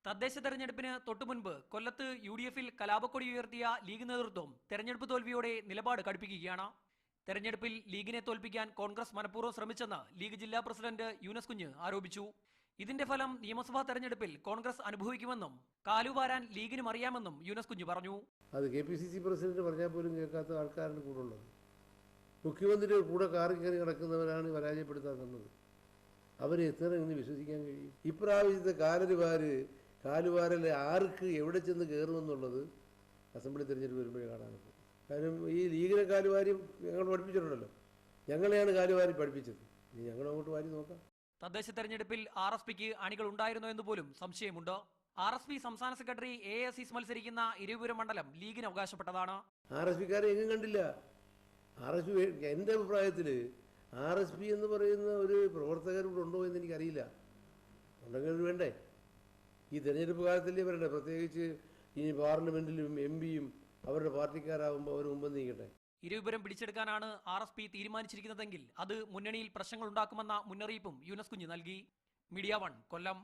തദ്ദേശ തെരഞ്ഞെടുപ്പിന് തൊട്ടുമുൻപ് കൊല്ലത്ത് UDF-ൽ കലാപക്കൊടി ഉയർത്തിയ ലീഗ് നേതൃത്വം തെരഞ്ഞെടുപ്പ് തോൽവിയോടെ നിലപാട് കടുപ്പിക്കുകയാണ്. തെരഞ്ഞെടുപ്പിൽ ലീഗിനെ തോൽപ്പിക്കാൻ കോൺഗ്രസ് മനഃപൂർവ്വം ശ്രമിച്ചെന്ന് ലീഗ് ജില്ലാ പ്രസിഡന്റ് യൂനസ് കുഞ്ഞ് ആരോപിച്ചു. ഇതിന്റെ ഫലം നിയമസഭാ തെരഞ്ഞെടുപ്പിൽ കോൺഗ്രസ് അനുഭവിക്കുമെന്നും കാലുവാരാൻ ലീഗിനും അറിയാമെന്നും യൂനസ് കുഞ്ഞ് പറഞ്ഞു. അത് KPCC പ്രസിഡന്റ് പറഞ്ഞാൽ പോലും കേൾക്കാത്ത ആൾക്കാരാണ് കൂടെ ഉള്ളത്. മുഖ്യമന്ത്രിയുടെ കൂടെ കാറി കയറി കിടക്കുന്നവരാണ് പരാജയപ്പെടുത്താൻ. അവരെ എത്ര എന്ന് വിശ്വസിക്കാൻ കഴിയും? ഇപ്രാവശ്യത്തെ കാലുവാരൽ ആർക്ക് എവിടെ ചെന്ന് കയറുമെന്നുള്ളത് അസംബ്ലി തെരഞ്ഞെടുപ്പ് വരുമ്പോഴേ കാണാനുള്ളൂ. കാരണം ഈ ലീഗിനെ കാലുവാരി ഞങ്ങൾ പഠിപ്പിച്ചിട്ടുണ്ടല്ലോ, ഞങ്ങളെയാണ് കാലുവാരി പഠിപ്പിച്ചത്. ഇനി ഞങ്ങൾ അങ്ങോട്ട് വാരി നോക്കാം. തദ്ദേശ തെരഞ്ഞെടുപ്പിൽ RSPക്ക് അണികൾ ഉണ്ടായിരുന്നോ എന്ന് പോലും സംശയമുണ്ട്. RSP സംസ്ഥാന സെക്രട്ടറി ASIS മത്സരിക്കുന്ന ഇരവിപുരം മണ്ഡലം ലീഗിന് അവകാശപ്പെട്ടതാണ്. RSPക്കാരെ എങ്ങും കണ്ടില്ല. RSP എൻ്റെ അഭിപ്രായത്തിൽ RSP എന്ന് പറയുന്ന ഒരു പ്രവർത്തകരോട് ഉണ്ടോ എന്ന് എനിക്കറിയില്ല. ഉണ്ടെങ്കിൽ വേണ്ടേ? ഈ തെരഞ്ഞെടുപ്പ് കാലത്തല്ലേ വരണ്ടേ? പ്രത്യേകിച്ച് ഇനി പാർലമെന്റിലും MP-യും അവരുടെ പാർട്ടിക്കാരാകുമ്പോൾ അവർ മുമ്പ് നീക്കട്ടെ. ഇരവിപുരം പിടിച്ചെടുക്കാനാണ് RSP തീരുമാനിച്ചിരിക്കുന്നതെങ്കിൽ അത് മുന്നണിയിൽ പ്രശ്നങ്ങൾ ഉണ്ടാക്കുമെന്ന മുന്നറിയിപ്പും യൂനസ് കുഞ്ഞ് നൽകി. മീഡിയ 1 കൊല്ലം.